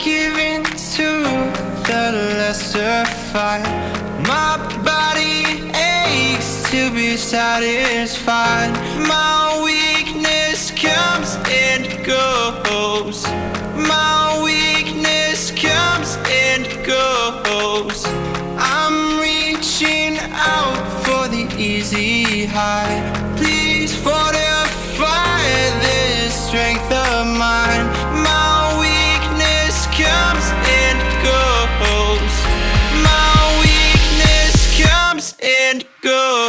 give in to the lesser fight. My body aches to be satisfied. My weakness comes and goes. My weakness comes and goes. I'm reaching out for the easy high. Please fortify this strength of mine. My weakness comes and goes. My weakness comes and goes.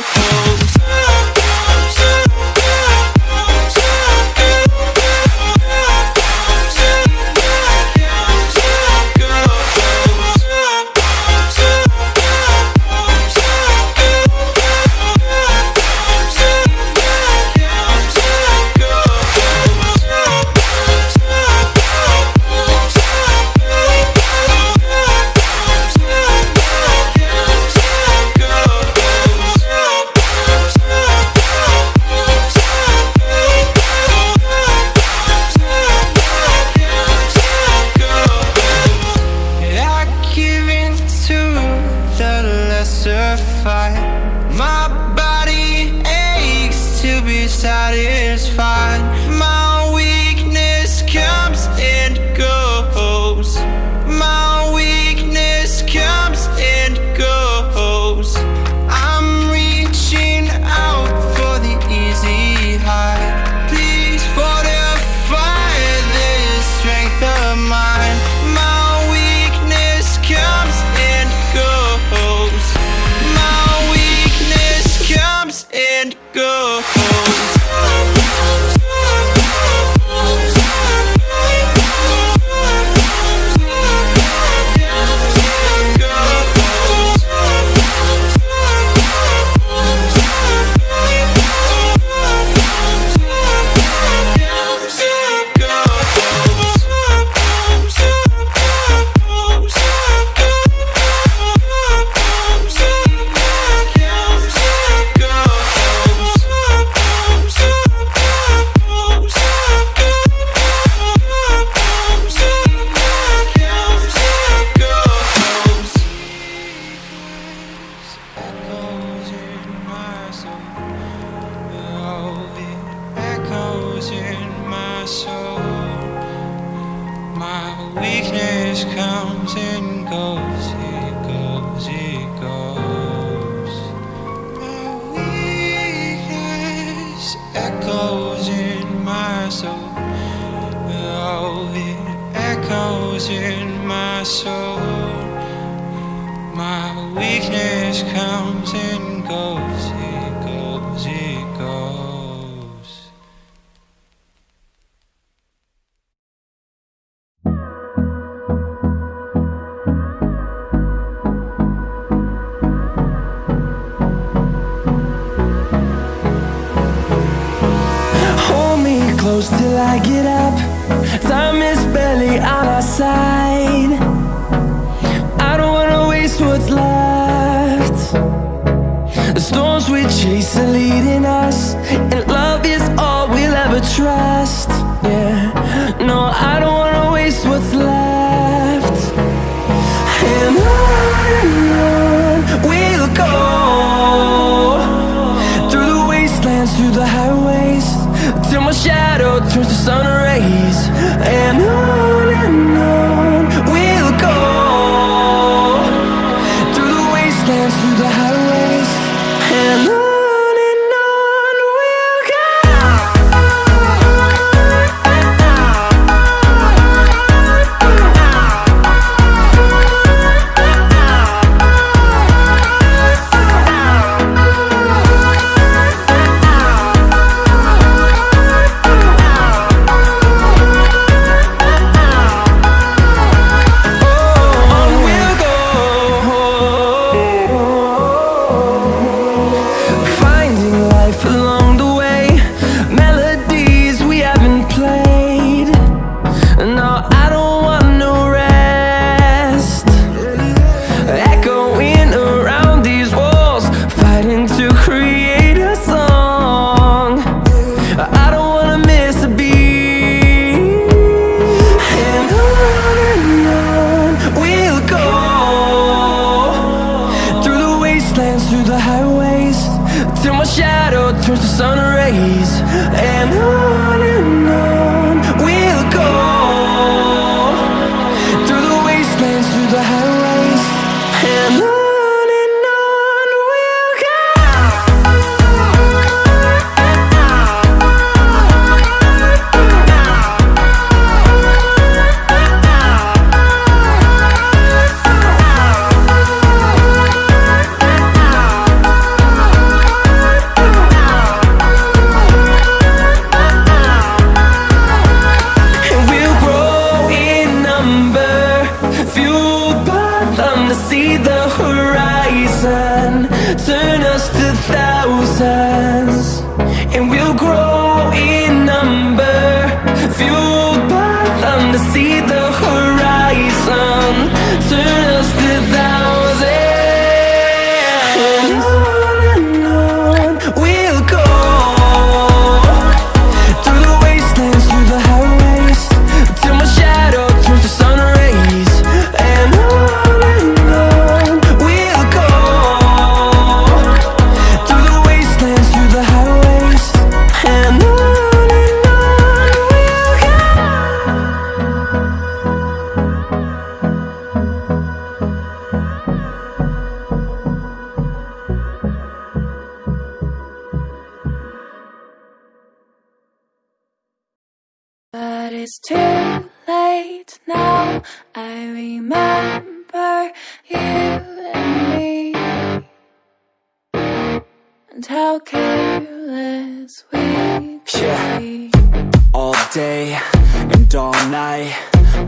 My body aches to be satisfied. My weakness comes and goes. My weakness comes and goes. I'm reaching out for the easy high. Please fortify this strength of mine. My weakness comes and goes. Comes and goes. Till I get up, time is barely on our side. I don't wanna waste what's left. The storms we chase are leading us, and love is all we'll ever trust. Yeah, no, I don't wanna waste what's left. And on we'll go, through the wastelands, through the highways, till my shadow turns to sun rays. And on we'll go, through the wastelands, through the highways. And on we'll go. But it's too late now. I remember you and me, and how careless we could be. All day and all night,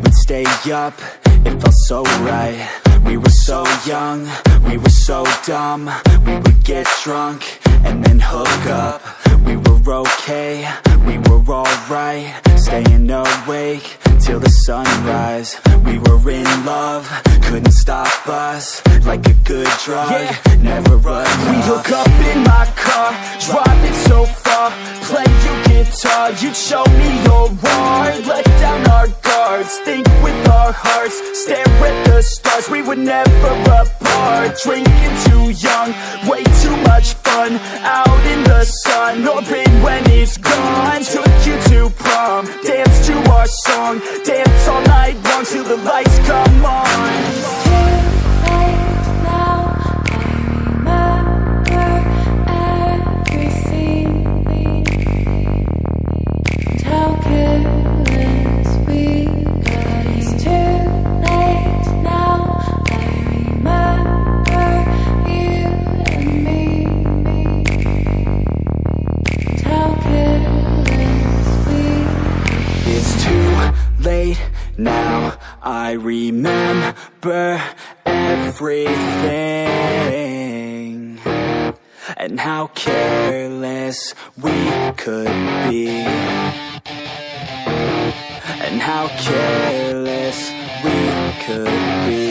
we'd stay up, it felt so right. We were so young, we were so dumb. We would get drunk and then hook up. We were okay, we were alright, staying awake till the sunrise. We were in love, couldn't stop us, like a good drug, never run off. We hook up in my car, driving so far, play your guitar, you'd show me your art. Let down our guards, think with our hearts, stare at the stars. We were never apart, drinking too young, way too much fun, out in the sun, or rain when it's gone. Took you to prom, dance to our song, dance all night long till the lights come on. Now I remember everything, and how careless we could be, and how careless we could be.